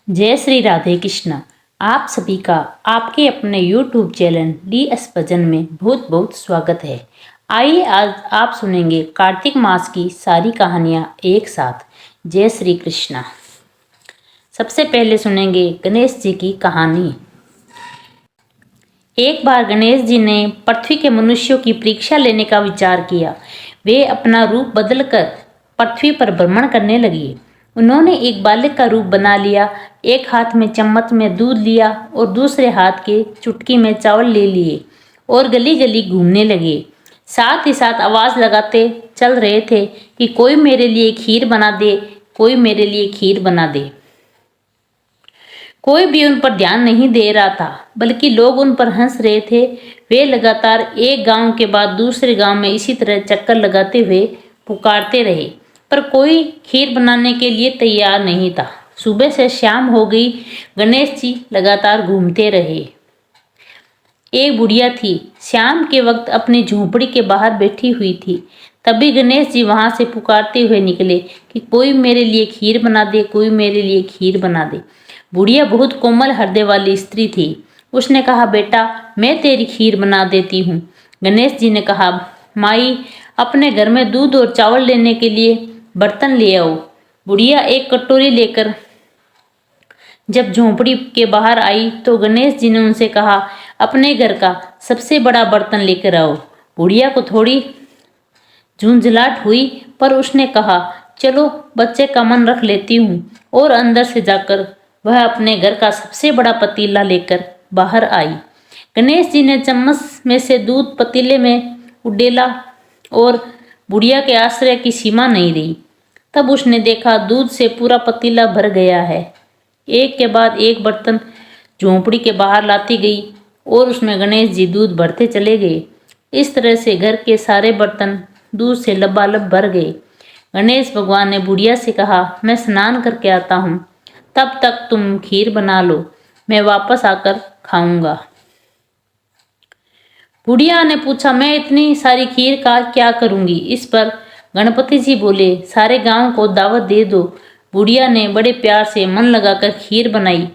जय श्री राधे कृष्णा। आप सभी का आपके अपने YouTube चैनल DS भजन में बहुत बहुत स्वागत है। आइए आज आप सुनेंगे कार्तिक मास की सारी कहानियाँ एक साथ। जय श्री कृष्णा। सबसे पहले सुनेंगे गणेश जी की कहानी। एक बार गणेश जी ने पृथ्वी के मनुष्यों की परीक्षा लेने का विचार किया। वे अपना रूप बदलकर पृथ्वी पर भ्रमण करने लगे। उन्होंने एक बालक का रूप बना लिया। एक हाथ में चम्मच में दूध लिया और दूसरे हाथ के चुटकी में चावल ले लिए और गली गली घूमने लगे। साथ ही साथ आवाज लगाते चल रहे थे कि कोई मेरे लिए खीर बना दे, कोई मेरे लिए खीर बना दे। कोई भी उन पर ध्यान नहीं दे रहा था, बल्कि लोग उन पर हंस रहे थे। वे लगातार एक गांव के बाद दूसरे गांव में इसी तरह चक्कर लगाते हुए पुकारते रहे, पर कोई खीर बनाने के लिए तैयार नहीं था। सुबह से शाम हो गई, गणेश जी लगातार घूमते रहे। एक बुढ़िया थी, शाम के वक्त अपनी झोंपड़ी के बाहर बैठी हुई थी। तभी गणेश जी वहां से पुकारते हुए निकले कि कोई मेरे लिए खीर बना दे, कोई मेरे लिए खीर बना दे। बुढ़िया बहुत कोमल हृदय वाली स्त्री थी। उसने कहा, बेटा मैं तेरी खीर बना देती हूँ। गणेश जी ने कहा, माई अपने घर में दूध और चावल लेने के लिए बर्तन ले आओ। बुढ़िया एक कटोरी लेकर जब झोंपड़ी के बाहर आई तो गणेश जी ने उनसे कहा, अपने घर का सबसे बड़ा बर्तन लेकर आओ। बुढ़िया को थोड़ी झुंझलाहट हुई, पर उसने कहा, चलो बच्चे का मन रख लेती हूँ, और अंदर से जाकर वह अपने घर का सबसे बड़ा पतीला लेकर बाहर आई। गणेश जी ने चम्मच में से दूध पतीले में उडेला और बुढ़िया के आश्चर्य की सीमा नहीं रही। तब उसने देखा दूध से पूरा पतीला भर गया है। एक के बाद एक बर्तन झोंपड़ी के बाहर लाती गई और उसमें गणेश जी दूध भरते चले गए। इस तरह से घर के सारे बर्तन दूध से लबालब भर गए। गणेश भगवान ने बुढ़िया से कहा, मैं स्नान करके आता हूँ, तब तक तुम खीर बना लो, मैं वापस आकर खाऊंगा। बुढ़िया ने पूछा, मैं इतनी सारी खीर का क्या करूंगी? इस पर गणपति जी बोले, सारे गांव को दावत दे दो। बुढ़िया ने बड़े प्यार से मन लगाकर खीर बनाई।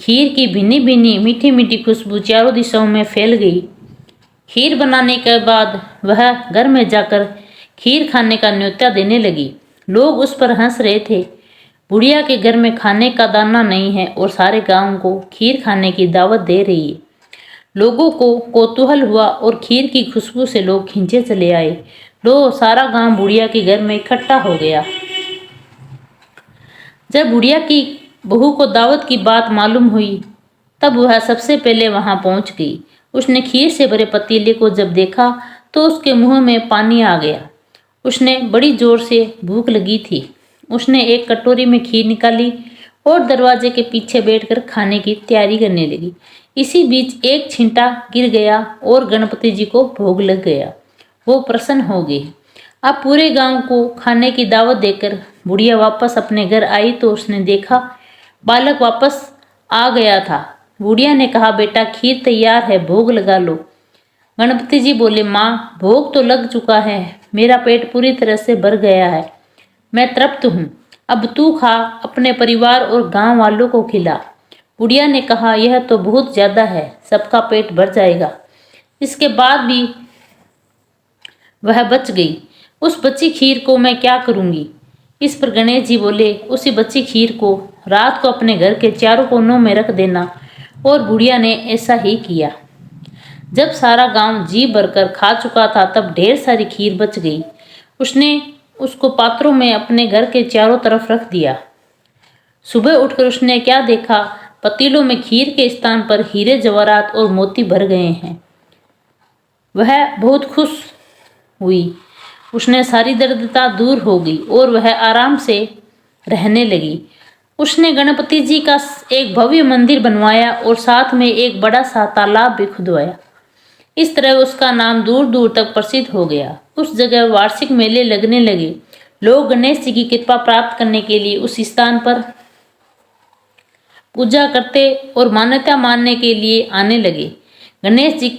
खीर की भिन्नी भिन्नी मीठी मीठी खुशबू चारों दिशाओं में फैल गई। खीर बनाने के बाद वह घर में जाकर खीर खाने का न्योता देने लगी। लोग उस पर हंस रहे थे। बुढ़िया के घर में खाने का दाना नहीं है और सारे गांव को खीर खाने की दावत दे रही है। लोगों को कौतूहल हुआ और खीर की खुशबू से लोग खींचे चले आए। सारा गांव बुढ़िया के घर में इकट्ठा हो गया। जब बुढ़िया की बहू को दावत की बात मालूम हुई, तब वह सबसे पहले वहां पहुंच गई। उसने खीर से भरे पतीले को जब देखा तो उसके मुंह में पानी आ गया। उसने बड़ी जोर से भूख लगी थी। उसने एक कटोरी में खीर निकाली और दरवाजे के पीछे बैठकर खाने की तैयारी करने लगी। इसी बीच एक छींटा गिर गया और गणपति जी को भोग लग गया। वो प्रसन्न हो गए। अब पूरे गांव को खाने की दावत देकर बुढ़िया वापस अपने घर आई तो उसने देखा बालक वापस आ गया था। बुढ़िया ने कहा, बेटा खीर तैयार है, भोग लगा लो। गणपति जी बोले, माँ भोग तो लग चुका है, मेरा पेट पूरी तरह से भर गया है, मैं तृप्त हूँ। अब तू खा, अपने परिवार और गांव वालों को खिला। बुढ़िया ने कहा, यह तो बहुत ज्यादा है, सबका पेट भर जाएगा। इसके बाद भी वह बच गई। उस बची खीर को मैं क्या करूंगी? इस पर गणेश जी बोले, उसी बची खीर को रात को अपने घर के चारों कोनों में रख देना। और बुढ़िया ने ऐसा ही किया। जब सारा गांव जी भरकर खा चुका था तब ढेर सारी खीर बच गई। उसने उसको पात्रों में अपने घर के चारों तरफ रख दिया। सुबह उठकर उसने क्या देखा, पतीलों में खीर के स्थान पर हीरे जवाहरात और मोती भर गए हैं। वह बहुत खुश हुई। उसने सारी दरिद्रता दूर हो गई और वह आराम से रहने लगी। उसने गणपति जी का एक भव्य मंदिर बनवाया और साथ में एक बड़ा सा तालाब भी खुदवाया। इस तरह उसका नाम दूर दूर तक प्रसिद्ध हो गया। उस जगह वार्षिक मेले लगने लगे। लोग गणेश जी की कृपा प्राप्त करने के लिए उस स्थान पर पूजा करते और मान्यता मानने के लिए आने लगे। गणेश जी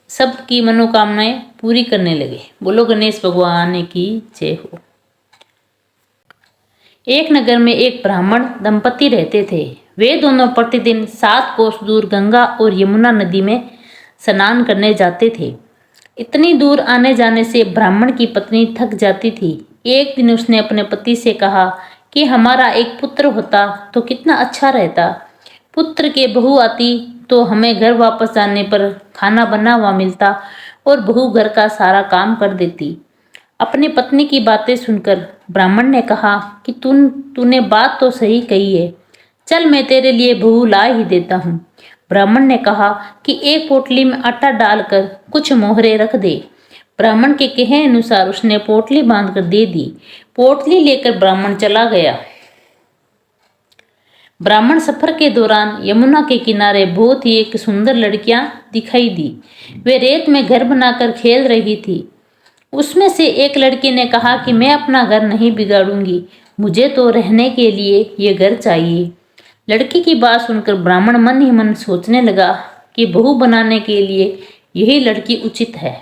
सबकी मनोकामनाएं पूरी करने लगे। बोलो गणेश भगवान की जय हो। एक नगर में एक ब्राह्मण दंपति रहते थे। वे दोनों प्रतिदिन 7 कोस दूर गंगा और यमुना नदी में स्नान करने जाते थे। इतनी दूर आने जाने से ब्राह्मण की पत्नी थक जाती थी। एक दिन उसने अपने पति से कहा कि हमारा एक पुत्र होता तो कितना अच्छा रहता। पुत्र के बहू आती तो हमें घर वापस जाने पर खाना बना हुआ मिलता और बहू घर का सारा काम कर देती। अपनी पत्नी की बातें सुनकर ब्राह्मण ने कहा कि तूने बात तो सही कही है, चल मैं तेरे लिए बहू ला ही देता हूँ। ब्राह्मण ने कहा कि एक पोटली में आटा डालकर कुछ मोहरे रख दे। ब्राह्मण के कहे अनुसार उसने पोटली बांधकर दे दी। पोटली लेकर ब्राह्मण चला गया। ब्राह्मण सफर के दौरान यमुना के किनारे बहुत ही एक सुंदर लड़कियां दिखाई दी। वे रेत में घर बनाकर खेल रही थी। उसमें से एक लड़की ने कहा कि मैं अपना घर नहीं बिगाड़ूंगी, मुझे तो रहने के लिए ये घर चाहिए। लड़की की बात सुनकर ब्राह्मण मन ही मन सोचने लगा कि बहू बनाने के लिए यही लड़की उचित है।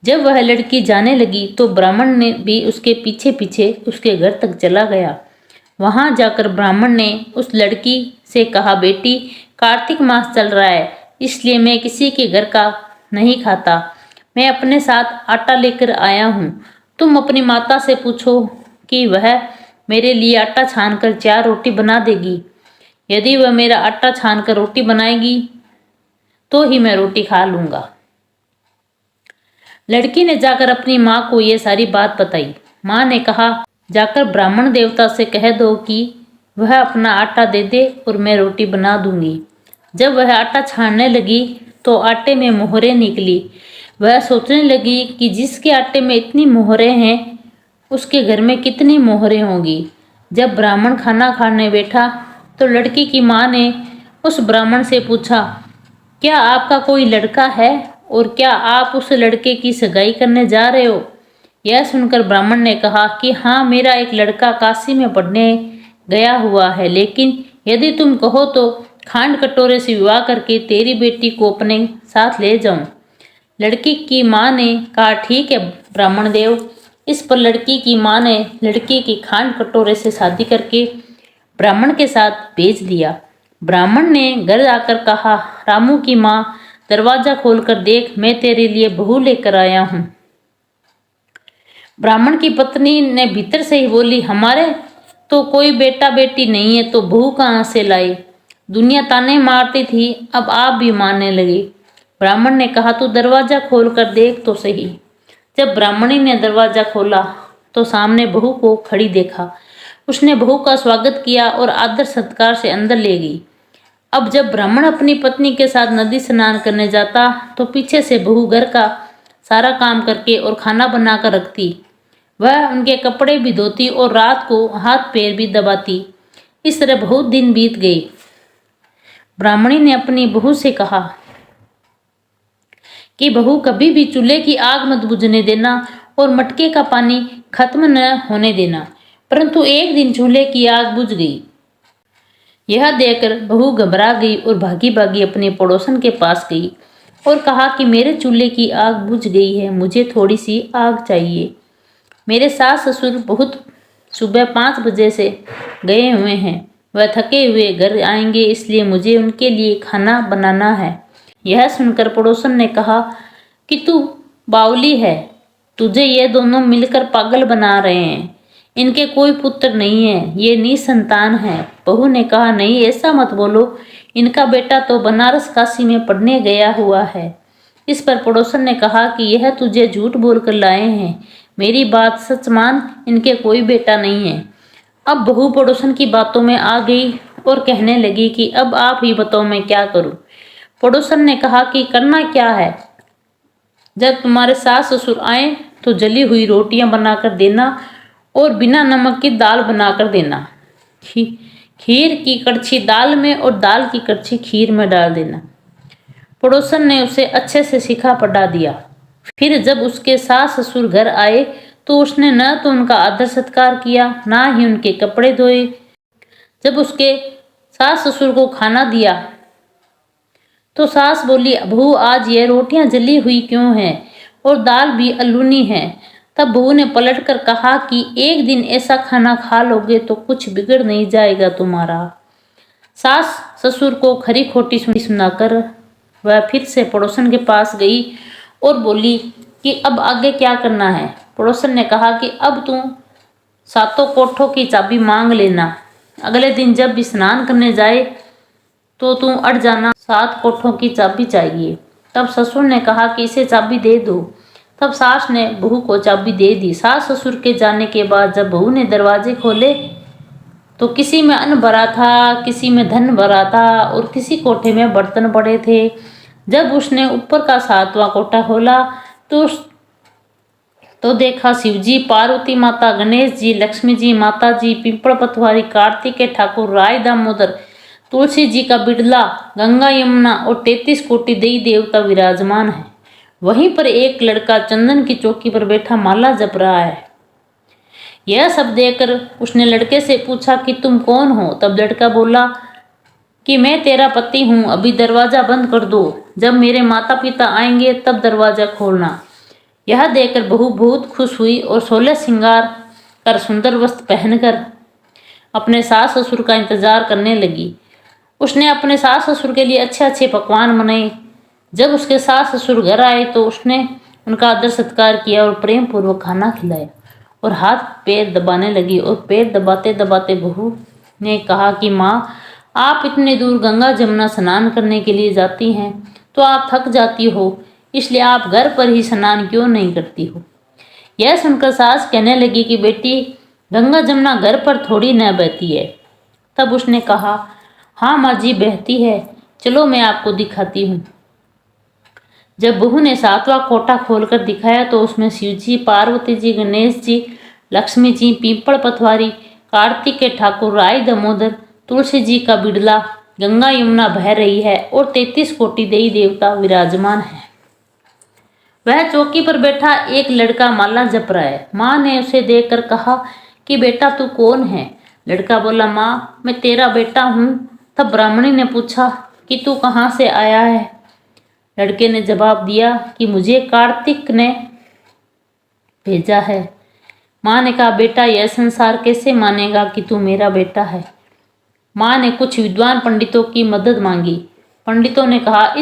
जब वह लड़की जाने लगी तो ब्राह्मण ने भी उसके पीछे पीछे उसके घर तक चला गया। वहां जाकर ब्राह्मण ने उस लड़की से कहा, बेटी, कार्तिक मास चल रहा है, इसलिए मैं किसी के घर का नहीं खाता। मैं अपने साथ आटा लेकर आया हूँ। तुम अपनी माता से पूछो कि वह मेरे लिए आटा छानकर 4 रोटी बना देगी। यदि वह मेरा आटा छानकर रोटी बनाएगी तो ही मैं रोटी खा लूंगा। लड़की ने जाकर अपनी माँ को ये सारी बात बताई। माँ ने कहा, जाकर ब्राह्मण देवता से कह दो कि वह अपना आटा दे दे और मैं रोटी बना दूंगी। जब वह आटा छानने लगी तो आटे में मोहरें निकली। वह सोचने लगी कि जिसके आटे में इतनी मोहरें हैं उसके घर में कितनी मोहरें होंगी। जब ब्राह्मण खाना खाने बैठा तो लड़की की माँ ने उस ब्राह्मण से पूछा, क्या आपका कोई लड़का है और क्या आप उस लड़के की सगाई करने जा रहे हो? यह सुनकर ब्राह्मण ने कहा कि हाँ, मेरा एक लड़का काशी में पढ़ने गया हुआ है, लेकिन यदि तुम कहो तो खांड कटोरे से विवाह करके तेरी बेटी को अपने साथ ले जाऊं। लड़की की माँ ने कहा, ठीक है ब्राह्मण देव। इस पर लड़की की माँ ने लड़की की खांड कटोरे से शादी करके ब्राह्मण के साथ भेज दिया। ब्राह्मण ने घर आकर कहा, रामू की माँ, दरवाजा खोलकर देख, मैं तेरे लिए बहू लेकर आया हूँ। ब्राह्मण की पत्नी ने भीतर से ही बोली, हमारे तो कोई बेटा बेटी नहीं है तो बहू कहाँ से लाई? दुनिया ताने मारती थी, अब आप भी मारने लगे। ब्राह्मण ने कहा, तू दरवाजा खोल कर देख तो सही। जब ब्राह्मणी ने दरवाजा खोला तो सामने बहू को खड़ी देखा। उसने बहू का स्वागत किया और आदर सत्कार से अंदर ले गई। अब जब ब्राह्मण अपनी पत्नी के साथ नदी स्नान करने जाता तो पीछे से बहू घर का सारा काम करके और खाना बनाकर रखती। वह उनके कपड़े भी धोती और रात को हाथ पैर भी दबाती। इस तरह बहुत दिन बीत गए। ब्राह्मणी ने अपनी बहू से कहा कि बहू, कभी भी चूल्हे की आग मत बुझने देना और मटके का पानी खत्म न होने देना। परंतु एक दिन चूल्हे की आग बुझ गई। यह देखकर बहू घबरा गई और भागी भागी अपने पड़ोसन के पास गई और कहा कि मेरे चूल्हे की आग बुझ गई है, मुझे थोड़ी सी आग चाहिए। मेरे सास ससुर बहुत सुबह 5 बजे से गए हुए हैं, वह थके हुए घर आएंगे, इसलिए मुझे उनके लिए खाना बनाना है। यह सुनकर पड़ोसन ने कहा कि तू बावली है, तुझे ये दोनों मिलकर पागल बना रहे हैं। इनके कोई पुत्र नहीं है, ये निसंतान है। बहू ने कहा, नहीं ऐसा मत बोलो, इनका बेटा तो बनारस काशी में पढ़ने गया हुआ है। इस पर पड़ोसन ने कहा कि यह तुझे झूठ बोलकर लाए हैं, मेरी बात सच मान, इनके कोई बेटा नहीं है। अब बहू पड़ोसन की बातों में आ गई और कहने लगी कि अब आप ही बताओ मैं क्या करूं। पड़ोसन ने कहा कि करना क्या है, जब तुम्हारे सास ससुर आए तो जली हुई रोटियां बनाकर देना और बिना नमक की दाल बनाकर देना। खीर की कड़छी दाल में और दाल की कड़छी खीर में डाल देना। पड़ोसन ने उसे अच्छे से सिखा पढ़ा दिया। फिर जब उसके सास ससुर घर आए तो उसने न तो उनका आदर सत्कार किया, ना ही उनके कपड़े धोए। जब उसके सास ससुर को खाना दिया तो सास बोली, बहू आज ये रोटियां जली हुई क्यों हैं और दाल भी अलूनी है। तब बहू ने पलटकर कहा कि एक दिन ऐसा खाना खा लोगे तो कुछ बिगड़ नहीं जाएगा तुम्हारा। सास ससुर को खरी खोटी सुनाकर वह फिर से पड़ोसन के पास गई और बोली कि अब आगे क्या करना है। पड़ोसन ने कहा कि अब तू सातों कोठों की चाबी मांग लेना, अगले दिन जब भी स्नान करने जाए तो तू अड़ जाना, 7 कोठों की चाबी चाहिए। तब ससुर ने कहा कि इसे चाबी दे दो। तब सास ने बहू को चाबी दे दी। सास ससुर के जाने के बाद जब बहू ने दरवाजे खोले तो किसी में अन्न भरा था, किसी में धन भरा था और किसी कोठे में बर्तन पड़े थे। जब उसने ऊपर का 7वां कोठा खोला तो देखा शिवजी, पार्वती माता, गणेश जी, लक्ष्मी जी, माता जी, पिंपल पतवारी, कार्तिकेय ठाकुर, राय दामोदर, तुलसी जी का बिड़ला, गंगा यमुना और 33 कोटि देवी देवता विराजमान है। वहीं पर एक लड़का चंदन की चौकी पर बैठा माला जप रहा है। यह सब देखकर उसने लड़के से पूछा कि तुम कौन हो। तब लड़का बोला कि मैं तेरा पति हूँ, अभी दरवाजा बंद कर दो, जब मेरे माता पिता आएंगे तब दरवाजा खोलना। यह देखकर बहू बहुत खुश हुई और 16 श्रृंगार कर सुंदर वस्त्र पहनकर अपने सास ससुर का इंतजार करने लगी। उसने अपने सास ससुर के लिए अच्छे अच्छे पकवान बनाए। जब उसके सास ससुर घर आए तो उसने उनका आदर सत्कार किया और प्रेम पूर्वक खाना खिलाया और हाथ पैर दबाने लगी। और पैर दबाते दबाते बहू ने कहा कि माँ, आप इतने दूर गंगा जमुना स्नान करने के लिए जाती हैं तो आप थक जाती हो, इसलिए आप घर पर ही स्नान क्यों नहीं करती हो। यह सुनकर सास कहने लगी कि बेटी, गंगा जमुना घर पर थोड़ी न बहती है। तब उसने कहा, हाँ माँ जी, बहती है, चलो मैं आपको दिखाती हूँ। जब बहू ने 7वां कोठा खोलकर दिखाया तो उसमें शिव जी, पार्वती जी, गणेश जी, लक्ष्मी जी, पीपल पतवारी, कार्तिकेय ठाकुर, राय दामोदर, तुलसी जी का बिड़ला, गंगा यमुना बह रही है और 33 कोटि देवी देवता विराजमान है। वह चौकी पर बैठा एक लड़का माला जप रहा है। माँ ने उसे देखकर कहा कि बेटा तू कौन है। लड़का बोला, माँ, मैं तेरा बेटा हूँ। तब ब्राह्मणी ने पूछा कि तू कहाँ से आया है। लड़के ने जवाब दिया कि मुझे कार्तिक ने भेजा है। माँ ने कहा, बेटा, यह संसार कैसे मानेगा कि तू मेरा बेटा है। माँ ने कुछ विद्वान पंडितों की मदद मांगी। पंडितों ने कहा,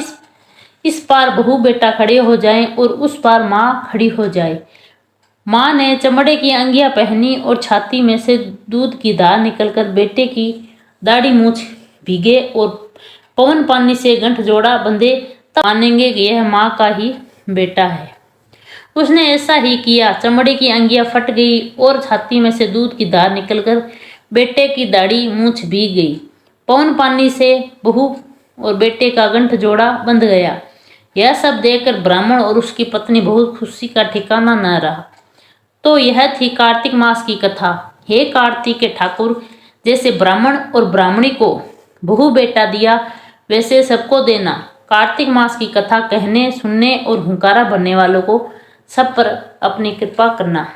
इस पार बहू बेटा खड़े हो जाएं और उस पार माँ खड़ी हो जाए। माँ ने चमड़े की अंगियां पहनी और छाती में से दूध की धार निकलकर बेटे की दाढ़ी मूछ भीगे और पवन पानी से गंठ जोड़ा बंधे, तब मानेंगे कि यह माँ का ही बेटा है। उसने ऐसा ही किया। चमड़े की अंगियां फट गई और छाती में से दूध की धार निकलकर बेटे की दाढ़ी मूछ भीग गई। पवन पानी से बहू और बेटे का गंठ जोड़ा बंध गया। यह सब देखकर ब्राह्मण और उसकी पत्नी बहुत खुशी का ठिकाना न रहा। तो यह थी कार्तिक मास की कथा। हे कार्तिकेय ठाकुर, जैसे ब्राह्मण और ब्राह्मणी को बहू बेटा दिया वैसे सबको देना। कार्तिक मास की कथा कहने, सुनने और हुंकारा भरने वालों को सब पर अपनी कृपा करना।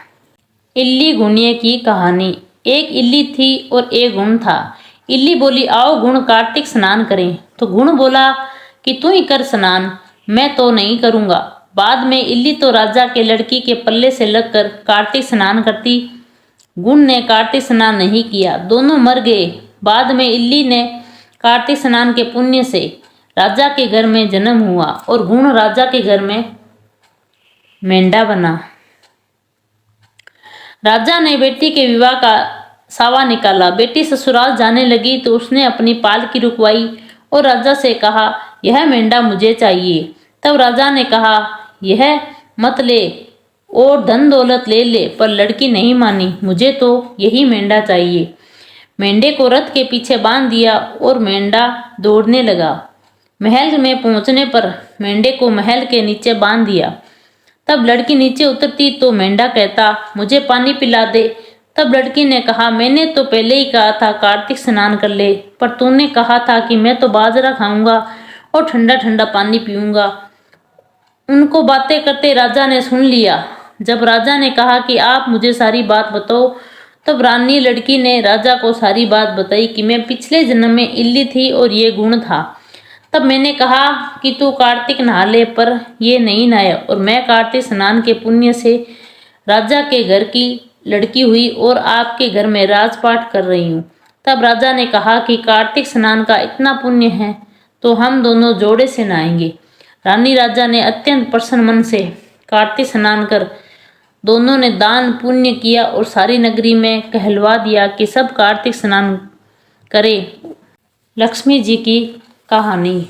इल्ली गुणिये की कहानी। एक इल्ली थी और एक गुण था। इल्ली बोली, आओ गुण, कार्तिक स्नान करें। तो गुण बोला कि तू ही कर स्नान, मैं तो नहीं करूँगा। बाद में इल्ली तो राजा के लड़की के पल्ले से लगकर कार्तिक स्नान करती। गुण ने कार्तिक स्नान नहीं किया, दोनों मर गए। बाद में इल्ली ने कार्तिक स्नान के पुण्य से राजा के घर में जन्म हुआ और गुण राजा के घर में मेंढा बना। राजा ने बेटी के विवाह का सावा निकाला। बेटी ससुराल जाने लगी तो उसने अपनी पालकी रुकवाई और राजा से कहा, यह मेंढा मुझे चाहिए। तब राजा ने कहा, यह मत ले और धन दौलत ले ले, पर लड़की नहीं मानी। मुझे तो यही मेंढा चाहिए। मेंढे को रथ के पीछे बांध दिया और मेंढा दौड़ने लगा। महल में पहुंचने पर मेंढे को महल के नीचे बांध दिया। तब लड़की नीचे उतरती तो मेंढा कहता, मुझे पानी पिला दे। तब लड़की ने कहा, मैंने तो पहले ही कहा था कार्तिक स्नान कर ले, पर तूने कहा था कि मैं तो बाजरा खाऊंगा और ठंडा ठंडा पानी पीऊंगा। उनको बातें करते राजा ने सुन लिया। जब राजा ने कहा कि आप मुझे सारी बात बताओ, तब रानी लड़की ने राजा को सारी बात बताई कि मैं पिछले जन्म में इल्ली थी और ये गुण था। तब मैंने कहा कि तू कार्तिक नहा ले, पर ये नहीं नहाया और मैं कार्तिक स्नान के पुण्य से राजा के घर की लड़की हुई और आपके घर में राजपाट कर रही हूँ। तब राजा ने कहा कि कार्तिक स्नान का इतना पुण्य है तो हम दोनों जोड़े से नहाएंगे। रानी राजा ने अत्यंत प्रसन्न मन से कार्तिक स्नान कर दोनों ने दान पुण्य किया और सारी नगरी में कहलवा दिया कि सब कार्तिक स्नान करें। लक्ष्मी जी की कहानी।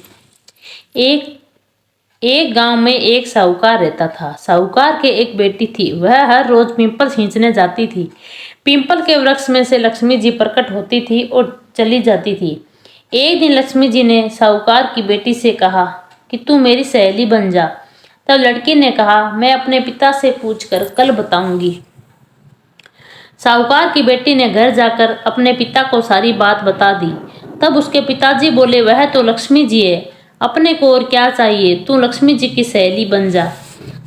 एक गांव में एक साहूकार रहता था। साहूकार के एक बेटी थी। वह हर रोज पीपल खींचने जाती थी। पीपल के वृक्ष में से लक्ष्मी जी प्रकट होती थी और चली जाती थी। एक दिन लक्ष्मी जी ने साहूकार की बेटी से कहा कि तू मेरी सहेली बन जा। तब लड़की ने कहा मैं अपने पिता से पूछकर कल बताऊंगी। साहूकार की बेटी ने घर जाकर अपने पिता को सारी बात बता दी। तब उसके पिताजी बोले वह तो लक्ष्मी जी है, अपने को और क्या चाहिए, तू लक्ष्मी जी की सहेली बन जा।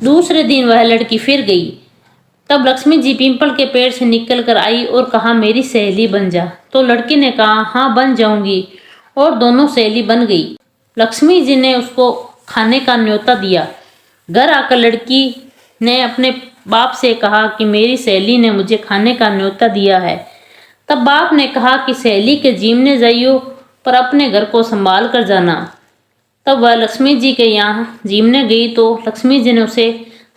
दूसरे दिन वह लड़की फिर गई। तब लक्ष्मी जी पीपल के पेड़ से निकल कर आई और कहा मेरी सहेली बन जा। तो लड़की ने कहा हाँ बन जाऊंगी और दोनों सहेली बन गई। लक्ष्मी जी ने उसको खाने का न्योता दिया। घर आकर लड़की ने अपने बाप से कहा कि मेरी सहेली ने मुझे खाने का न्योता दिया है। तब बाप ने कहा कि सहेली के जीमने जाइयो पर अपने घर को संभाल कर जाना। तब वह लक्ष्मी जी के यहाँ जीमने गई तो लक्ष्मी जी ने उसे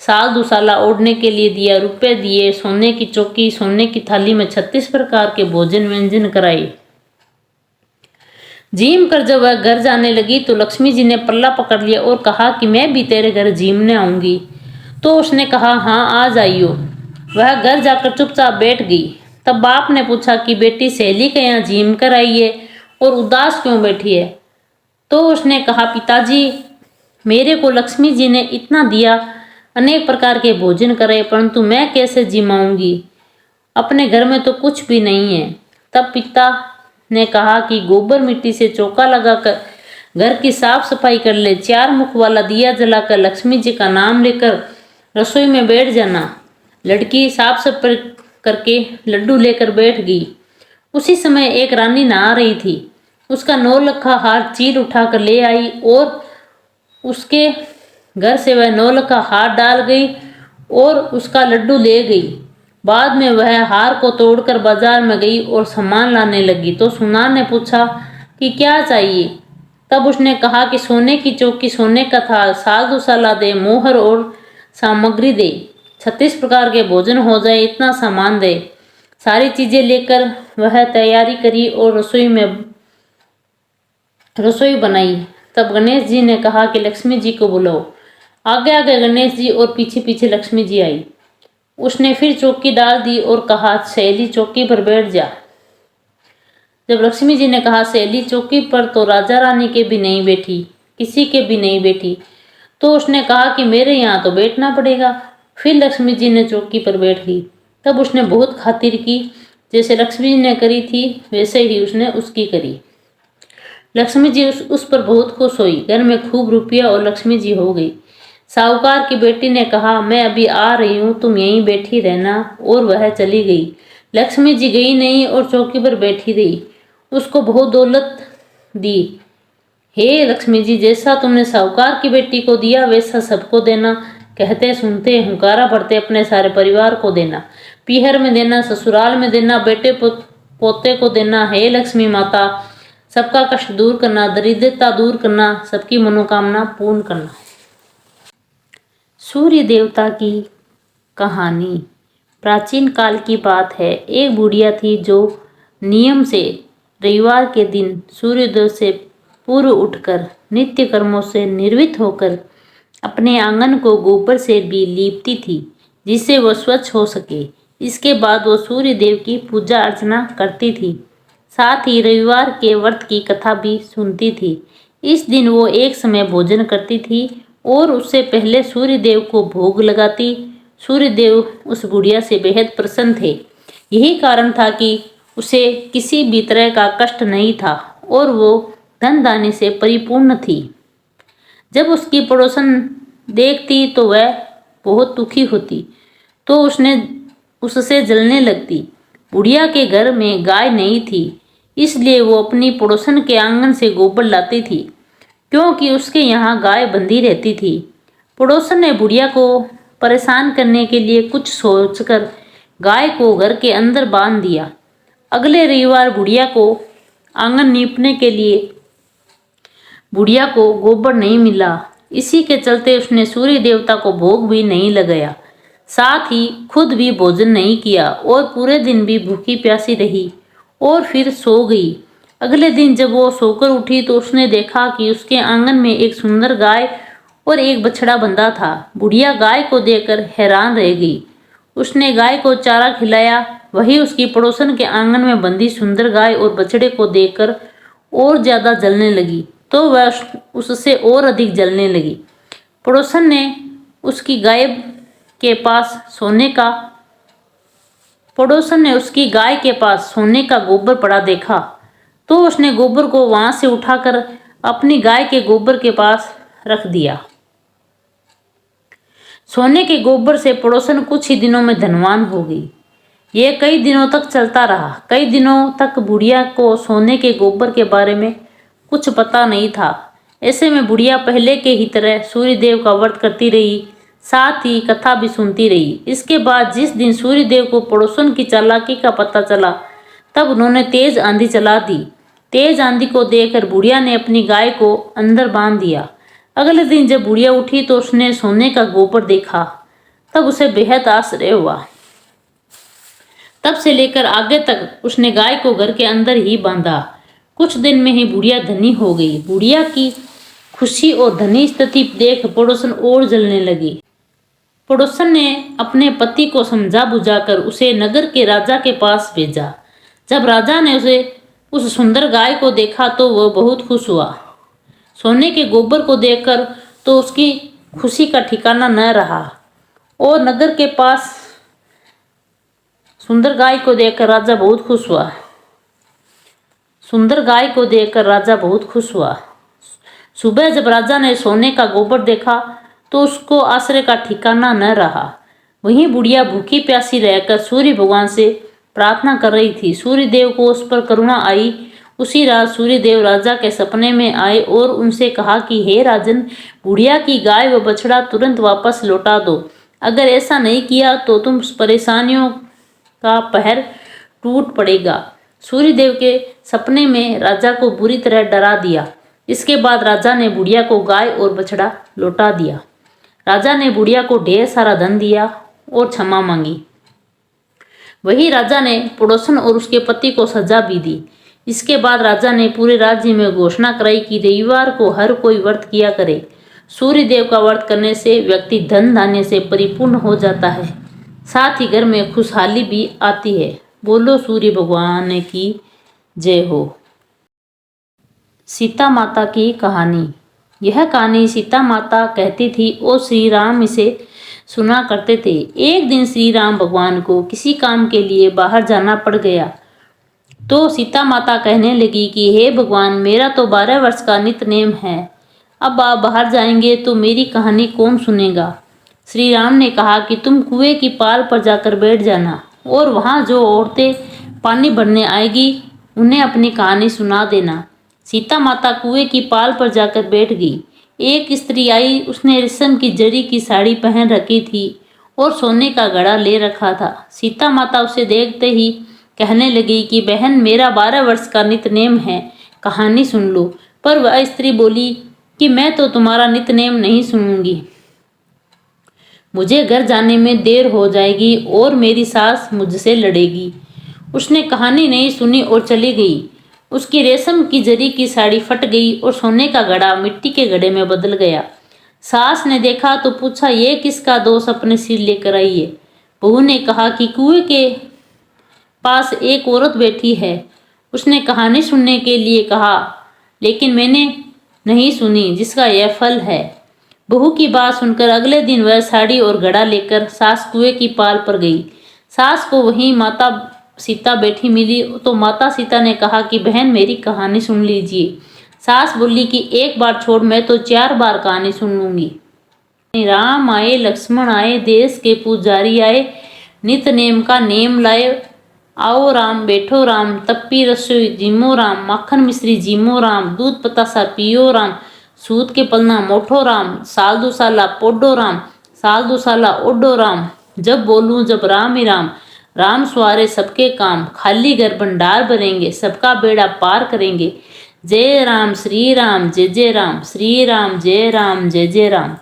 साल दुसाला ओढ़ने के लिए दिया, रुपए दिए, सोने की चौकी, सोने की थाली में 36 प्रकार के भोजन व्यंजन कराए। जीम कर जब वह घर जाने लगी तो लक्ष्मी जी ने पल्ला पकड़ लिया और कहा कि मैं भी तेरे घर जीमने आऊंगी। तो उसने कहा हाँ आ जाइयो। वह घर जाकर चुपचाप बैठ गई। तब बाप ने पूछा कि बेटी सहेली के यहाँ जीम कर आई है और उदास क्यों बैठी है। तो उसने कहा पिताजी मेरे को लक्ष्मी जी ने इतना दिया, अनेक प्रकार के भोजन करे, परंतु मैं कैसे जिमाऊंगी, अपने घर में तो कुछ भी नहीं है। तब पिता ने कहा कि गोबर मिट्टी से चौका लगाकर घर की साफ सफाई कर ले, 4 मुख वाला दिया जलाकर लक्ष्मी जी का नाम लेकर रसोई में बैठ जाना। लड़की साफ सफाई करके लड्डू लेकर बैठ गई। उसी समय एक रानी नहा रही थी। उसका 9 लखा हार चीर उठाकर ले आई और उसके घर से वह 9 लखा हार डाल गई और उसका लड्डू ले गई। बाद में वह हार को तोड़कर बाजार में गई और सामान लाने लगी तो सुनार ने पूछा कि क्या चाहिए। तब उसने कहा कि सोने की चौकी, सोने का थाल, साल दुसाला दे, मोहर और सामग्री दे, 36 प्रकार के भोजन हो जाए, इतना सामान दे। सारी चीजें लेकर वह तैयारी करी और रसोई बनाई। तब गणेश जी ने कहा कि लक्ष्मी जी को बुलाओ। आगे आगे गणेश जी और पीछे पीछे लक्ष्मी जी आई। उसने फिर चौकी डाल दी और कहा सहेली चौकी पर बैठ जा। जब लक्ष्मी जी ने कहा सहेली चौकी पर तो राजा रानी के भी नहीं बैठी, किसी के भी नहीं बैठी, तो उसने कहा कि मेरे यहाँ तो बैठना पड़ेगा। फिर लक्ष्मी जी ने चौकी पर बैठ गई। तब उसने बहुत खातिर की, जैसे लक्ष्मी जी ने करी थी वैसे ही उसने उसकी करी। लक्ष्मी जी उस पर बहुत खुश हुई। घर में खूब रुपया और लक्ष्मी जी हो गई। साहूकार की बेटी ने कहा मैं अभी आ रही हूँ, तुम यहीं बैठी रहना, और वह चली गई। लक्ष्मी जी गई नहीं और चौकी पर बैठी रही। उसको बहुत दौलत दी। हे लक्ष्मी जी, जैसा तुमने साहूकार की बेटी को दिया वैसा सबको देना। कहते सुनते हुंकारा भरते अपने सारे परिवार को देना, पीहर में देना, ससुराल में देना, बेटे पोते को देना। हे लक्ष्मी माता, सबका कष्ट दूर करना, दरिद्रता दूर करना, सबकी मनोकामना पूर्ण करना। सूर्य देवता की कहानी। प्राचीन काल की बात है। एक बुढ़िया थी जो नियम से रविवार के दिन सूर्योदय से पूर्व उठकर नित्य कर्मों से निर्वृत्त होकर अपने आंगन को गोबर से भी लीपती थी, जिससे वह स्वच्छ हो सके। इसके बाद वो सूर्य देव की पूजा अर्चना करती थी। साथ ही रविवार के व्रत की कथा भी सुनती थी। इस दिन वो एक समय भोजन करती थी और उससे पहले सूर्य देव को भोग लगाती। सूर्य देव उस बुढ़िया से बेहद प्रसन्न थे। यही कारण था कि उसे किसी भी तरह का कष्ट नहीं था और वो धन धान्य से परिपूर्ण थी। जब उसकी पड़ोसन देखती तो वह बहुत दुखी होती, तो उससे जलने लगती। बुढ़िया के घर में गाय नहीं थी, इसलिए वो अपनी पड़ोसन के आंगन से गोबर लाती थी, क्योंकि उसके यहाँ गाय बंधी रहती थी। पड़ोसन ने बुढ़िया को परेशान करने के लिए कुछ सोचकर गाय को घर के अंदर बांध दिया। अगले रविवार बुढ़िया को आंगन नीपने के लिए बुढ़िया को गोबर नहीं मिला। इसी के चलते उसने सूर्य देवता को भोग भी नहीं लगाया, साथ ही खुद भी भोजन नहीं किया और पूरे दिन भी भूखी प्यासी रही और फिर सो गई। अगले दिन जब वो सोकर उठी तो उसने देखा कि उसके आंगन में एक सुंदर गाय और एक बछड़ा बंधा था। बुढ़िया गाय को देखकर हैरान रह गई। उसने गाय को चारा खिलाया। वही उसकी पड़ोसन के आंगन में बंधी सुंदर गाय और बछड़े को देखकर और ज्यादा जलने लगी, तो वह उससे और अधिक जलने लगी। पड़ोसन ने उसकी गाय के पास सोने का गोबर पड़ा देखा, तो उसने गोबर को वहां से उठाकर अपनी गाय के गोबर के पास रख दिया। सोने के गोबर से पड़ोसन कुछ ही दिनों में धनवान हो गई। ये कई दिनों तक चलता रहा। कई दिनों तक बुढ़िया को सोने के गोबर के बारे में कुछ पता नहीं था। ऐसे में बुढ़िया पहले के ही तरह सूर्य देव का व्रत करती रही, साथ ही कथा भी सुनती रही। इसके बाद जिस दिन सूर्य देव को पड़ोसन की चालाकी का पता चला, तब उन्होंने तेज आंधी चला दी। तेज आंधी को देखकर बुढ़िया ने अपनी गाय को अंदर बांध दिया। अगले दिन जब बुढ़िया उठी तो उसने सोने का गोबर देखा, तब उसे बेहद आश्चर्य हुआ। तब से लेकर आगे तक उसने गाय को घर के अंदर ही बांधा। कुछ दिन में ही बुढ़िया धनी हो गई। बुढ़िया की खुशी और धनी स्थिति देख पड़ोसन और जलने लगी। पड़ोसन ने अपने पति को समझा बुझाकर उसे नगर के राजा के पास भेजा। जब राजा ने उस सुंदर गाय को देखा तो वह बहुत खुश हुआ। सोने के गोबर को देखकर तो उसकी खुशी का ठिकाना न रहा और नगर के पास सुंदर गाय को देखकर राजा बहुत खुश हुआ। सुबह जब राजा ने सोने का गोबर देखा तो उसको आश्चर्य का ठिकाना न रहा। वहीं बुढ़िया भूखी प्यासी रहकर सूर्य भगवान से प्रार्थना कर रही थी। सूर्य देव को उस पर करुणा आई। उसी रात सूर्य देव राजा के सपने में आए और उनसे कहा कि हे राजन, बुढ़िया की गाय व बछड़ा तुरंत वापस लौटा दो। अगर ऐसा नहीं किया तो तुम परेशानियों का पहर टूट पड़ेगा। सूर्य देव के सपने में राजा को बुरी तरह डरा दिया। इसके बाद राजा ने बुढ़िया को गाय और बछड़ा लौटा दिया। राजा ने बुढ़िया को ढेर सारा धन दिया और क्षमा मांगी। वही राजा ने पड़ोसन और उसके पति को सजा भी दी। इसके बाद राजा ने पूरे राज्य में घोषणा कराई कि रविवार को हर कोई व्रत किया करे। सूर्य देव का व्रत करने से व्यक्ति धन धान्य से परिपूर्ण हो जाता है, साथ ही घर में खुशहाली भी आती है। बोलो सूर्य भगवान की जय हो। सीता माता की कहानी। यह कहानी सीता माता कहती थी और श्री राम इसे सुना करते थे। एक दिन श्री राम भगवान को किसी काम के लिए बाहर जाना पड़ गया, तो सीता माता कहने लगी कि हे भगवान, मेरा तो 12 वर्ष का नित्य नेम है। अब आप बाहर जाएंगे तो मेरी कहानी कौन सुनेगा। श्री राम ने कहा कि तुम कुएं की पाल पर जाकर बैठ जाना और वहां जो औरतें पानी भरने आएगी उन्हें अपनी कहानी सुना देना। सीता माता कुएं की पाल पर जाकर बैठ गई। एक स्त्री आई। उसने रेशम की जरी की साड़ी पहन रखी थी और सोने का घड़ा ले रखा था। सीता माता उसे देखते ही कहने लगी कि बहन, मेरा 12 वर्ष का नित्यनेम है, कहानी सुन लो। पर वह स्त्री बोली कि मैं तो तुम्हारा नित्यनेम नहीं सुनूंगी, मुझे घर जाने में देर हो जाएगी और मेरी सास मुझसे लड़ेगी। उसने कहानी नहीं सुनी और चली गई। उसकी रेशम की जरी की साड़ी फट गई और सोने का घड़ा मिट्टी के घड़े में बदल गया। सास ने देखा तो पूछा, ये किसका दोष अपने सिर लेकर आई है। बहू ने कहा कि कुएं के पास एक औरत बैठी है, उसने कहानी सुनने के लिए कहा, लेकिन मैंने नहीं सुनी, जिसका यह फल है। बहू की बात सुनकर अगले दिन वह साड़ी और घड़ा लेकर सास कुएं की पाल पर गई। सास को वहीं माता सीता बैठी मिली तो माता सीता ने कहा कि बहन, मेरी कहानी सुन लीजिए। सास बोली कि एक बार छोड़, मैं तो 4 बार कहानी सुन लूंगी। राम आए, लक्ष्मण आए, देश के पुजारी आए, नित नेम का नेम लाए। आओ राम, बैठो राम, तप्पी रसोई जिमो राम, माखन मिश्री जिमो राम, दूध पतासा पियो राम, सूत के पलना मोठो राम, साल दो साला पोडो राम, साल दो साला ओडो राम, जब बोलूं जब राम ही राम, राम सवारे सबके काम, खाली घर भंडार भरेंगे, सबका बेड़ा पार करेंगे, जय राम श्री राम जय राम, श्री राम जय राम।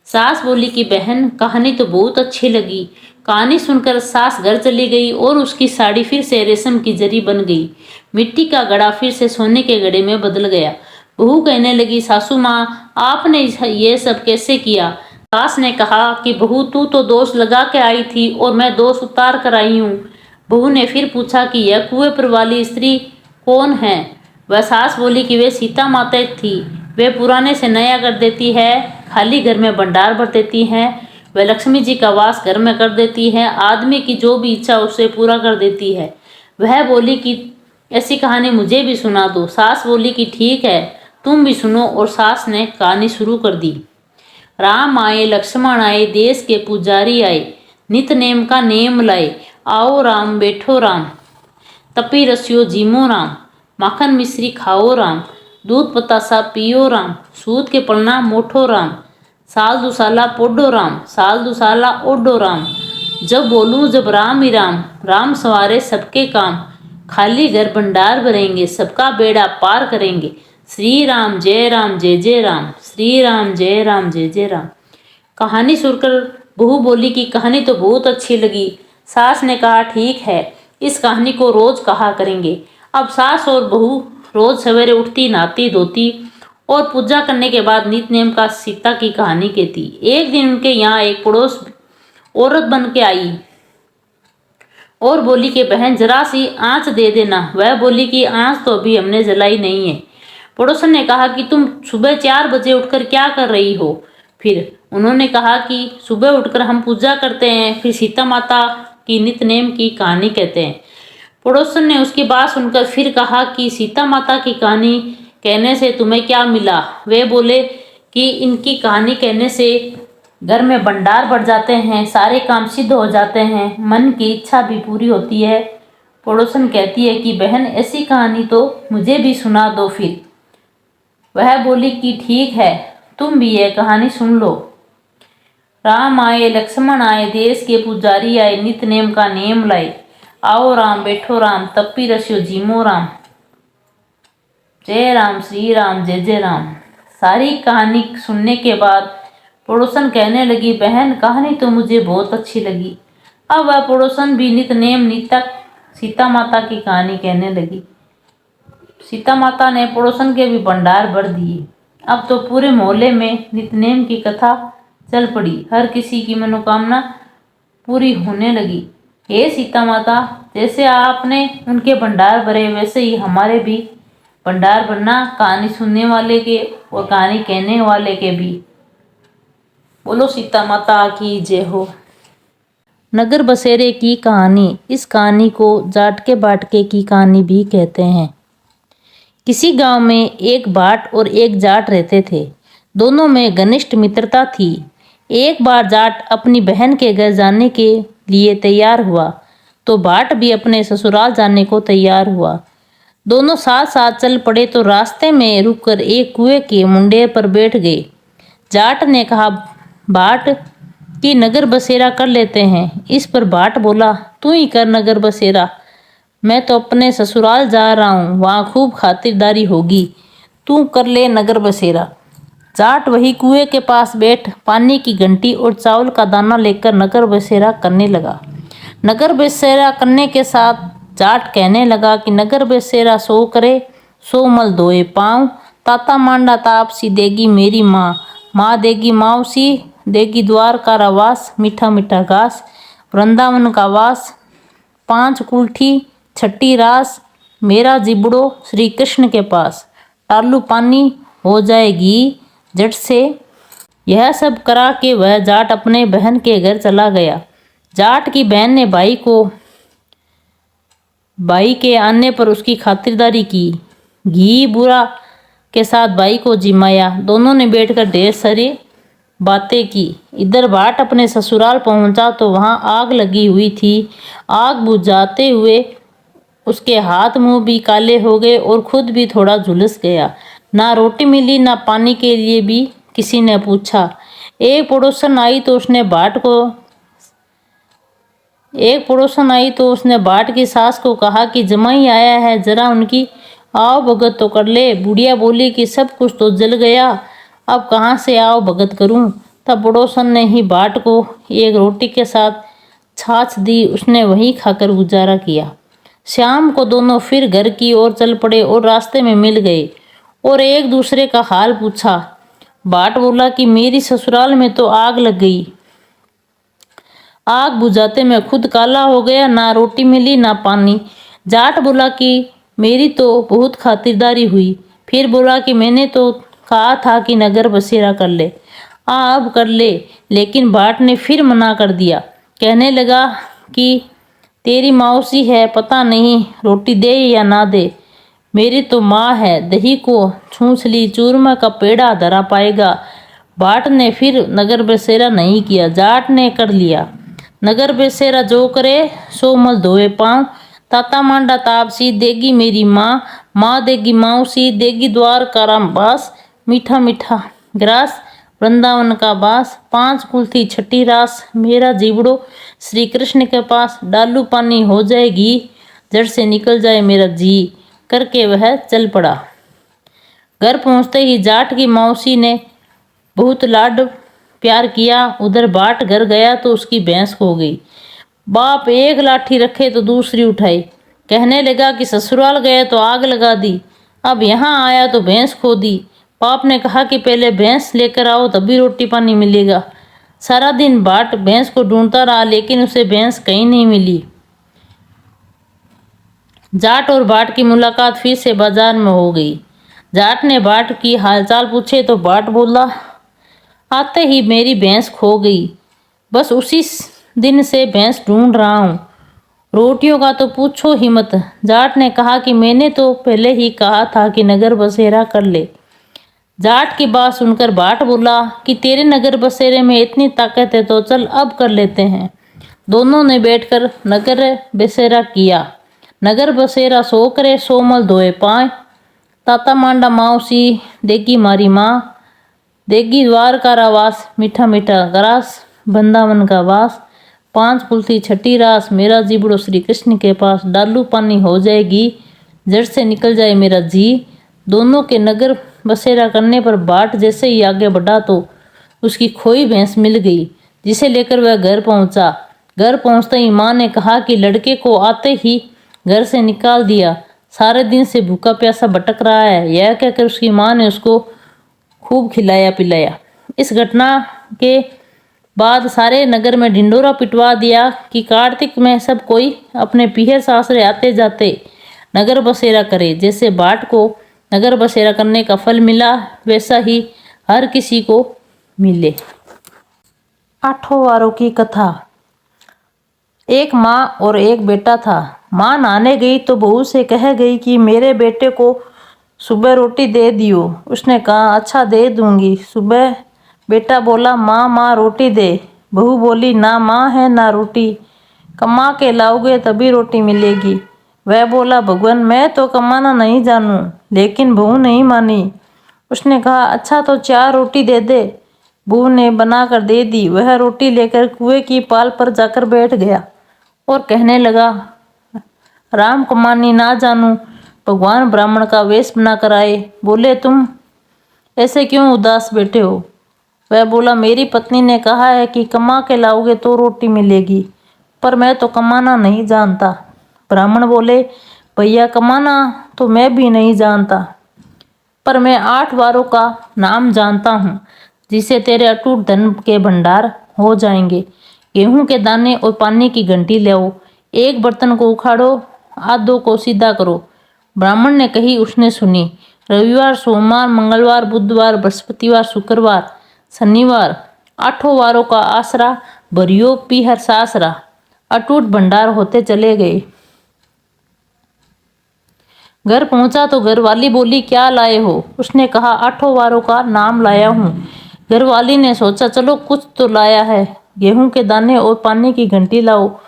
सास बोली कि बहन कहानी तो बहुत अच्छी लगी। कहानी सुनकर सास घर चली गई और उसकी साड़ी फिर से रेशम की जरी बन गई। मिट्टी का घड़ा फिर से सोने के घड़े में बदल गया। बहू कहने लगी, सासू माँ आपने ये सब कैसे किया? सास ने कहा कि बहू तू तो दोष लगा के आई थी और मैं दोष उतार कर आई हूँ। बहू ने फिर पूछा कि यह कुएं पर वाली स्त्री कौन है? वह सास बोली कि वे सीता माता थी। वे पुराने से नया कर देती है, खाली घर में भंडार भर देती हैं, वह लक्ष्मी जी का वास घर में कर देती है, आदमी की जो भी इच्छा उसे पूरा कर देती है। वह बोली कि ऐसी कहानी मुझे भी सुना दो। सास बोली कि ठीक है तुम भी सुनो, और सास ने कहानी शुरू कर दी। राम आए लक्ष्मण आए, देश के पुजारी आए, नित नेम का नेम लाए, आओ राम बैठो राम, तपी रसियो जीमो राम, माखन मिश्री खाओ राम, दूध बतासा पियो राम, सूद के पलना मोठो राम, साल दुसाला पोडो राम, साल दुसाला ओडो राम, जब बोलूं जब राम ही राम, राम सवारे सबके काम, खाली घर भंडार भरेंगे, सबका बेड़ा पार करेंगे, श्री राम जय राम जय राम, श्री राम जय राम। कहानी सुनकर बहू बोली कि कहानी तो बहुत अच्छी लगी। सास ने कहा ठीक है, इस कहानी को रोज कहा करेंगे। अब सास और बहू रोज सवेरे उठती, नहाती धोती और पूजा करने के बाद नित नेम का सीता की कहानी कहती। एक दिन उनके यहाँ एक पड़ोस औरत बन के आई और बोली कि बहन जरा सी आंच दे देना। वह बोली कि आंच तो अभी हमने जलाई नहीं है। पड़ोसन ने कहा कि तुम सुबह 4 बजे उठकर क्या कर रही हो? फिर उन्होंने कहा कि सुबह उठकर हम पूजा करते हैं, फिर सीता माता की नित नेम की कहानी कहते हैं। पड़ोसन ने उसकी बात सुनकर फिर कहा कि सीता माता की कहानी कहने से तुम्हें क्या मिला? वे बोले कि इनकी कहानी कहने से घर में भंडार बढ़ जाते हैं, सारे काम सिद्ध हो जाते हैं, मन की इच्छा भी पूरी होती है। पड़ोसन कहती है कि बहन ऐसी कहानी तो मुझे भी सुना दो। फिर वह बोली कि ठीक है तुम भी यह कहानी सुन लो। राम आए लक्ष्मण आए, देश के पुजारी आए, नित नेम का नेम लाए, आओ राम बैठो राम, तपी रसियो जीमो राम, जय राम श्री राम जय राम। सारी कहानी सुनने के बाद पड़ोसन कहने लगी बहन कहानी तो मुझे बहुत अच्छी लगी। अब वह पड़ोसन भी नित नेम नितक सीता माता की कहानी कहने लगी। सीता माता ने पड़ोसन के भी भंडार भर दिए। अब तो पूरे मोहल्ले में नितनेम की कथा चल पड़ी, हर किसी की मनोकामना पूरी होने लगी। हे सीता माता, जैसे आपने उनके भंडार भरे वैसे ही हमारे भी भंडार भरना, कहानी सुनने वाले के और कहानी कहने वाले के भी। बोलो सीता माता की जय हो। नगर बसेरे की कहानी। इस कहानी को जाटके बाटके की कहानी भी कहते हैं। किसी गांव में एक भाट और एक जाट रहते थे। दोनों में घनिष्ठ मित्रता थी। एक बार जाट अपनी बहन के घर जाने के लिए तैयार हुआ तो भाट भी अपने ससुराल जाने को तैयार हुआ। दोनों साथ साथ चल पड़े तो रास्ते में रुककर एक कुएं के मुंडे पर बैठ गए। जाट ने कहा भाट कि नगर बसेरा कर लेते हैं। इस पर भाट बोला तू ही कर नगर बसेरा, मैं तो अपने ससुराल जा रहा हूँ, वहाँ खूब खातिरदारी होगी, तू कर ले नगर बसेरा। जाट वही कुएं के पास बैठ पानी की घंटी और चावल का दाना लेकर नगर बसेरा करने लगा। नगर बसेरा करने के साथ जाट कहने लगा कि नगर बसेरा सो करे सो मल धोए पाँव, ताता मांडा तापसी देगी मेरी माँ, माँ देगी मावसी, देगी द्वार का रवास, मीठा मीठा घास, वृंदावन का वास, 5 कुल्ठी 6ठी रास, मेरा जिबड़ो श्री कृष्ण के पास, टालू पानी हो जाएगी झट से। यह सब करा के वह जाट अपने बहन के घर चला गया। जाट की बहन ने भाई के आने पर उसकी खातिरदारी की, घी बुरा के साथ भाई को जिमाया। दोनों ने बैठकर ढेर सारी बातें की। इधर भाट अपने ससुराल पहुंचा तो वहां आग लगी हुई थी। आग बुझाते हुए उसके हाथ मुंह भी काले हो गए और खुद भी थोड़ा झुलस गया। ना रोटी मिली ना पानी के लिए भी किसी ने पूछा। एक पड़ोसन आई तो उसने बाट की सास को कहा कि जमाई आया है, जरा उनकी आओ भगत तो कर ले। बुढ़िया बोली कि सब कुछ तो जल गया, अब कहाँ से आओ भगत करूं। तब पड़ोसन ने ही बाट को एक रोटी के साथ छाछ दी, उसने वही खाकर गुजारा किया। शाम को दोनों फिर घर की ओर चल पड़े और रास्ते में मिल गए और एक दूसरे का हाल पूछा। बाट बोला कि मेरी ससुराल में तो आग लग गई, आग बुझाते में खुद काला हो गया, ना रोटी मिली ना पानी। जाट बोला कि मेरी तो बहुत खातिरदारी हुई। फिर बोला कि मैंने तो कहा था कि नगर बसेरा कर ले, अब कर ले। लेकिन बाट ने फिर मना कर दिया, कहने लगा कि तेरी मौसी है, पता नहीं रोटी दे या ना दे, मेरी तो माँ है, दही को छूछ ली चूरमा का पेड़ा धरा पाएगा। बाट ने फिर नगर बसेरा नहीं किया, जाट ने कर लिया। नगर बसेरा जो करे सो मल धोए पाँव। ताता मांडा तापसी देगी मेरी माँ, माँ देगी मौसी, देगी द्वार का रामबास, मीठा मीठा ग्रास वृंदावन का बास। 5 कुल थी छठी रास, मेरा जीवड़ो श्री कृष्ण के पास। डालू पानी हो जाएगी, जड़ से निकल जाए मेरा जी, करके वह चल पड़ा। घर पहुंचते ही जाट की मौसी ने बहुत लाड प्यार किया। उधर बाट घर गया तो उसकी भैंस खो गई। बाप एक लाठी रखे तो दूसरी उठाई, कहने लगा कि ससुराल गए तो आग लगा दी, अब यहाँ आया तो भैंस खो दी। बाप ने कहा कि पहले भैंस लेकर आओ तभी रोटी पानी मिलेगा। सारा दिन बाट भैंस को ढूंढता रहा, लेकिन उसे भैंस कहीं नहीं मिली। जाट और बाट की मुलाकात फिर से बाजार में हो गई। जाट ने बाट की हालचाल पूछे तो बाट बोला, आते ही मेरी भैंस खो गई, बस उसी दिन से भैंस ढूंढ रहा हूँ, रोटियों का तो पूछो ही मत। जाट ने कहा कि मैंने तो पहले ही कहा था कि नगर बसेरा कर ले। जाट की बात सुनकर बाट बोला कि तेरे नगर बसेरे में इतनी ताकत है तो चल अब कर लेते हैं। दोनों ने बैठकर नगर बसेरा किया। नगर बसेरा सो करे सो मल धोए पाए। ताता मांडा मौसी देगी मारी माँ, देगी द्वार का रावास, मीठा मीठा ग्रास वृंदावन का वास। 5 कुल थी छठी रास, मेरा जीबड़ो श्री कृष्ण के पास। डालू पानी हो जाएगी, जड़ से निकल जाए मेरा जी। दोनों के नगर बसेरा करने पर बाट जैसे ही आगे बढ़ा तो उसकी खोई भैंस मिल गई, जिसे लेकर वह घर पहुंचा। घर पहुंचते ही माँ ने कहा कि लड़के को आते ही घर से निकाल दिया, सारे दिन से भूखा प्यासा भटक रहा है। यह कहकर उसकी माँ ने उसको खूब खिलाया पिलाया। इस घटना के बाद सारे नगर में ढिंडोरा पिटवा दिया कि कार्तिक में सब कोई अपने पीहर सासरे आते जाते नगर बसेरा करे। जैसे बाट को नगर बसेरा करने का फल मिला, वैसा ही हर किसी को मिले। 8 वारों की कथा। एक माँ और एक बेटा था। माँ नहाने गई तो बहू से कह गई कि मेरे बेटे को सुबह रोटी दे दियो। उसने कहा अच्छा दे दूंगी। सुबह बेटा बोला माँ रोटी दे। बहू बोली ना माँ है ना रोटी, कमा के लाओगे तभी रोटी मिलेगी। वह बोला भगवान मैं तो कमाना नहीं जानूं, लेकिन बहू नहीं मानी। उसने कहा अच्छा तो 4 रोटी दे दे। बहू ने बनाकर दे दी। वह रोटी लेकर कुएं की पाल पर जाकर बैठ गया और कहने लगा राम कमानी ना जानूं। भगवान ब्राह्मण का वेश बना कर आए। बोले तुम ऐसे क्यों उदास बैठे हो? वह बोला मेरी पत्नी ने कहा है कि कमा के लाओगे तो रोटी मिलेगी, पर मैं तो कमाना नहीं जानता। ब्राह्मण बोले भैया कमाना तो मैं भी नहीं जानता, पर मैं 8 वारों का नाम जानता हूँ, जिससे तेरे अटूट धन के भंडार हो जाएंगे। गेहूं के दाने और पानी की घंटी लाओ, एक बर्तन को उखाड़ो, आधों को सीधा करो। ब्राह्मण ने कही उसने सुनी। रविवार, सोमवार, मंगलवार, बुधवार, बृहस्पतिवार, शुक्रवार, शनिवार 8 वारों का आसरा भरियो पीहर सासरा। अटूट भंडार होते चले गए। घर पहुंचा तो घरवाली बोली क्या लाए हो? उसने कहा 8 वारों का नाम लाया हूँ। घरवाली ने सोचा चलो कुछ तो लाया है। गेहूं के दाने और पानी की घंटी लाओ,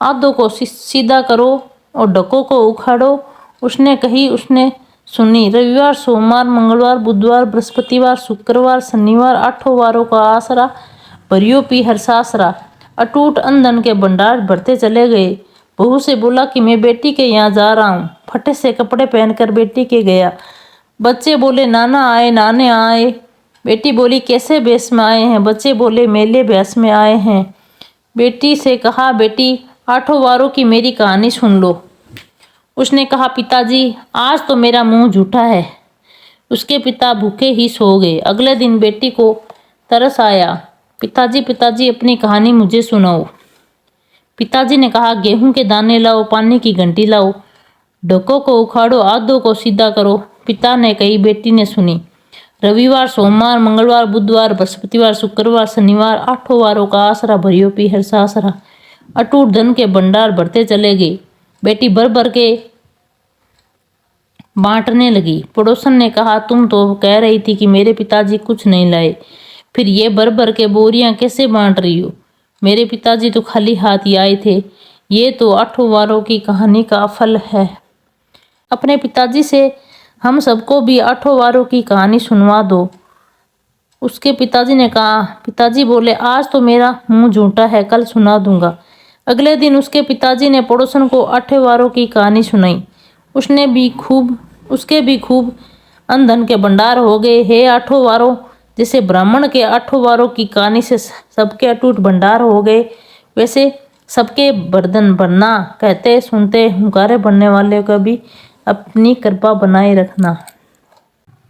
आधों को सीधा करो और डकों को उखाड़ो। उसने कही उसने सुनी। रविवार, सोमवार, मंगलवार, बुधवार, बृहस्पतिवार, शुक्रवार, शनिवार, 8 वारों का आसरा भरियो पी हरसासरा। अटूट अंधन के भंडार भरते चले गए। बहू से बोला कि मैं बेटी के यहाँ जा रहा हूँ। फटे से कपड़े पहनकर बेटी के गया। बच्चे बोले नाना आए, नाने आए। बेटी बोली कैसे भेष में आए हैं? बच्चे बोले मेले भेष में आए हैं। बेटी से कहा बेटी 8 वारों की मेरी कहानी सुन लो। उसने कहा पिताजी आज तो मेरा मुंह झूठा है। उसके पिता भूखे ही सो गए। अगले दिन बेटी को तरस आया। पिताजी पिताजी अपनी कहानी मुझे सुनाओ। पिताजी ने कहा गेहूं के दाने लाओ, पानी की घंटी लाओ, ढकों को उखाड़ो, आधों को सीधा करो। पिता ने कही, बेटी ने सुनी। रविवार, सोमवार, मंगलवार, बुधवार, बृहस्पतिवार, शुक्रवार, शनिवार, 8 वारों का आसरा भरियो पी हरसासरा। अटूट धन के भंडार भरते चले गए। बेटी भर भर के बांटने लगी। पड़ोसन ने कहा तुम तो कह रही थी कि मेरे पिताजी कुछ नहीं लाए, फिर ये भर भर के बोरियां कैसे बांट रही हो? मेरे पिताजी तो खाली हाथ ही आए थे। ये तो 8 वारों की कहानी का फल है। अपने पिताजी से हम सबको भी 8 वारों की कहानी सुनवा दो। उसके पिताजी ने कहा। पिताजी बोले आज तो मेरा मुंह झूठा है, कल सुना दूंगा। अगले दिन उसके पिताजी ने पड़ोसन को 8 वारों की कहानी सुनाई। उसके भी खूब अंधन के भंडार हो गए। हे 8 वारों, जैसे ब्राह्मण के 8 वारों की कहानी से सबके अटूट भंडार हो गए, वैसे सबके बर्तन भरना, कहते सुनते हुंकारे भरने वाले का भी अपनी कृपा बनाए रखना।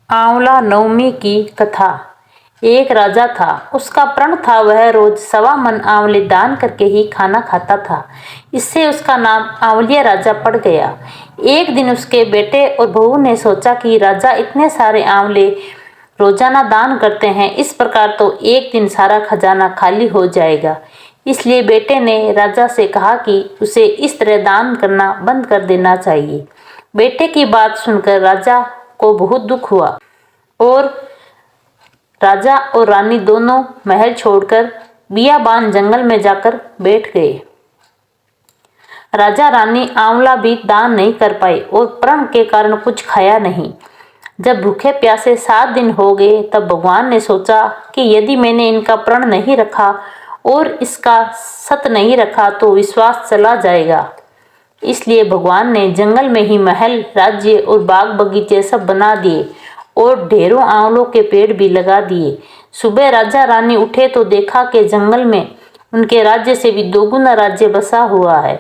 आंवला नवमी की कथा। एक राजा था। उसका प्रण था वह रोज 1.25 मन आंवले दान करके ही खाना खाता था। इससे उसका नाम आंवलिया राजा पड़ गया। एक दिन उसके बेटे और बहू ने सोचा कि राजा इतने सारे आंवले रोजाना दान करते हैं, इस प्रकार तो एक दिन सारा खजाना खाली हो जाएगा। इसलिए बेटे ने राजा से कहा कि उसे इस तरह दान करना बंद कर देना चाहिए। बेटे की बात सुनकर राजा को बहुत दुख हुआ और राजा और रानी दोनों महल छोड़कर बियाबान जंगल में जाकर बैठ गए। राजा रानी आंवला भी दान नहीं कर पाए और प्रण के कारण कुछ खाया नहीं। जब भूखे प्यासे 7 दिन हो गए तब भगवान ने सोचा कि यदि मैंने इनका प्रण नहीं रखा और इसका सत नहीं रखा तो विश्वास चला जाएगा। इसलिए भगवान ने जंगल में ही महल, राज्य और बाग बगीचे सब बना दिए और ढेरों आंवलों के पेड़ भी लगा दिए। सुबह राजा रानी उठे तो देखा कि जंगल में उनके राज्य से भी 2 गुना राज्य बसा हुआ है।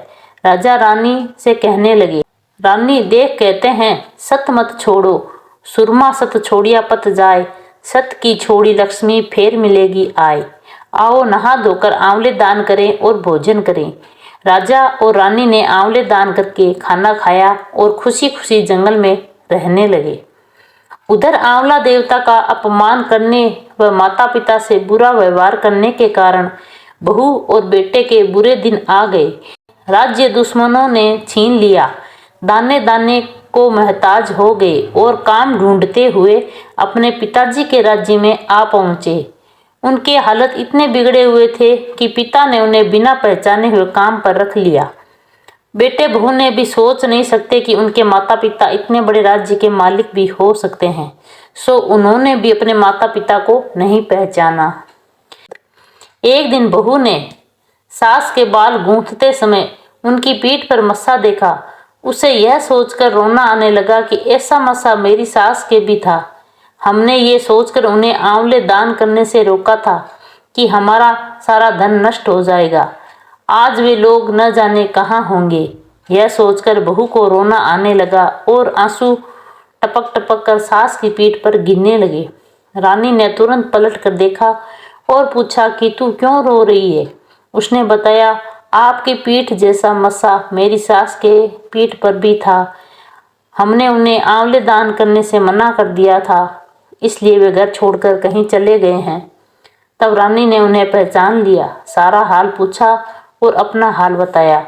राजा रानी से कहने लगे, रानी देख कहते हैं सत मत छोड़ो, सुरमा सत छोड़िया पत जाए, सत की छोड़ी लक्ष्मी फेर मिलेगी आए। आओ नहा धोकर आंवले दान करें और भोजन करें। राजा और रानी ने आंवले दान करके खाना खाया और खुशी खुशी जंगल में रहने लगे। उधर आंवला देवता का अपमान करने व माता पिता से बुरा व्यवहार करने के कारण बहू और बेटे के बुरे दिन आ गए। राज्य दुश्मनों ने छीन लिया। दाने दाने को मोहताज हो गए और काम ढूंढते हुए अपने पिताजी के राज्य में आ पहुंचे। उनके हालत इतने बिगड़े हुए थे कि पिता ने उन्हें बिना पहचाने हुए काम पर रख लिया। बेटे बहू ने भी सोच नहीं सकते कि उनके माता पिता इतने बड़े राज्य के मालिक भी हो सकते हैं, सो उन्होंने भी अपने माता पिता को नहीं पहचाना। एक दिन बहू ने सास के बाल गूंथते समय उनकी पीठ पर मस्सा देखा। उसे यह सोचकर रोना आने लगा कि ऐसा मस्सा मेरी सास के भी था। हमने ये सोचकर उन्हें आंवले दान करने से रोका था कि हमारा सारा धन नष्ट हो जाएगा। आज वे लोग न जाने कहाँ होंगे। यह सोचकर बहू को रोना आने लगा और आंसू टपक टपक कर सास की पीठ पर गिरने लगे। रानी ने तुरंत पलट कर देखा और पूछा कि तू क्यों रो रही है? उसने बताया, आपकी पीठ जैसा मस्सा मेरी सास के पीठ पर भी था। हमने उन्हें आंवले दान करने से मना कर दिया था, इसलिए वे घर छोड़कर कहीं चले गए हैं। तब रानी ने उन्हें पहचान लिया, सारा हाल पूछा और अपना हाल बताया।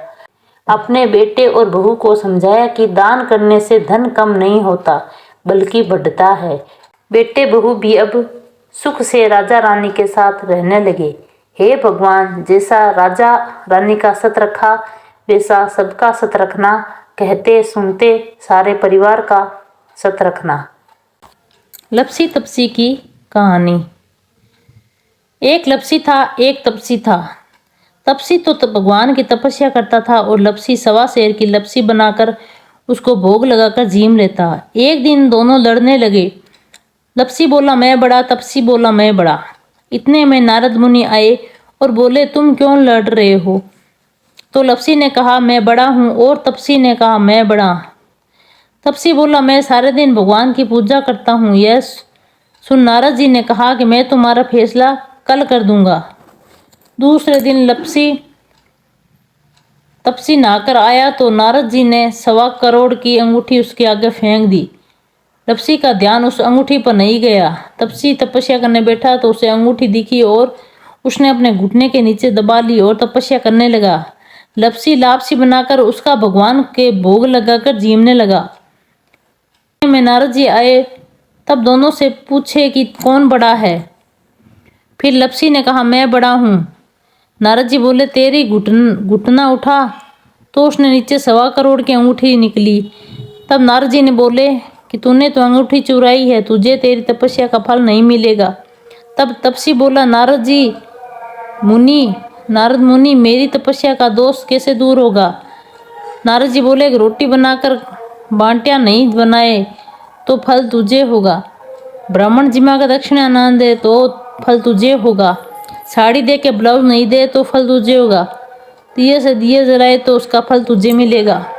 अपने बेटे और बहू को समझाया कि दान करने से धन कम नहीं होता बल्कि बढ़ता है। बेटे बहू भी अब सुख से राजा रानी के साथ रहने लगे। हे भगवान, जैसा राजा रानी का सत रखा वैसा सबका सत रखना। कहते सुनते सारे परिवार का सत रखना। लपसी तपसी की कहानी। एक लपसी था, एक तपसी था। तपसी तो भगवान की तपस्या करता था और लपसी सवा शेर की लपसी बनाकर उसको भोग लगाकर जीम लेता। एक दिन दोनों लड़ने लगे। लपसी बोला मैं बड़ा, तपसी बोला मैं बड़ा। इतने में नारद मुनि आए और बोले तुम क्यों लड़ रहे हो? तो लपसी ने कहा मैं बड़ा हूं और तपसी ने कहा मैं बड़ा। तपसी बोला मैं सारे दिन भगवान की पूजा करता हूं। यह सुन नारद जी ने कहा कि मैं तुम्हारा फैसला कल कर दूंगा। दूसरे दिन तपसी नहाकर आया तो नारद जी ने 1.25 करोड़ की अंगूठी उसके आगे फेंक दी। लपसी का ध्यान उस अंगूठी पर नहीं गया। तपसी तपस्या करने बैठा तो उसे अंगूठी दिखी और उसने अपने घुटने के नीचे दबा ली और तपस्या करने लगा। लपसी लापसी बनाकर उसका भगवान के भोग लगाकर जीमने लगा। में नारद जी आए तब दोनों से पूछे कि कौन बड़ा है। फिर लपसी ने कहा मैं बड़ा हूं। नारद जी बोले तेरी घुटना उठा तो उसने नीचे 1.25 करोड़ की अंगूठी निकली। तब नारद जी ने बोले कि तूने तो अंगूठी चुराई है, तुझे तेरी तपस्या का फल नहीं मिलेगा। तब तपसी बोला नारद मुनि मेरी तपस्या का दोष कैसे दूर होगा? नारद जी बोले रोटी बनाकर बांटिया नहीं बनाए तो फल तुझे होगा। ब्राह्मण जिमा का दक्षिणा ना दे तो फल तुझे होगा। साड़ी दे के ब्लाउज नहीं दे तो फल तुझे होगा। दिए से दिए जलाए तो उसका फल तुझे मिलेगा।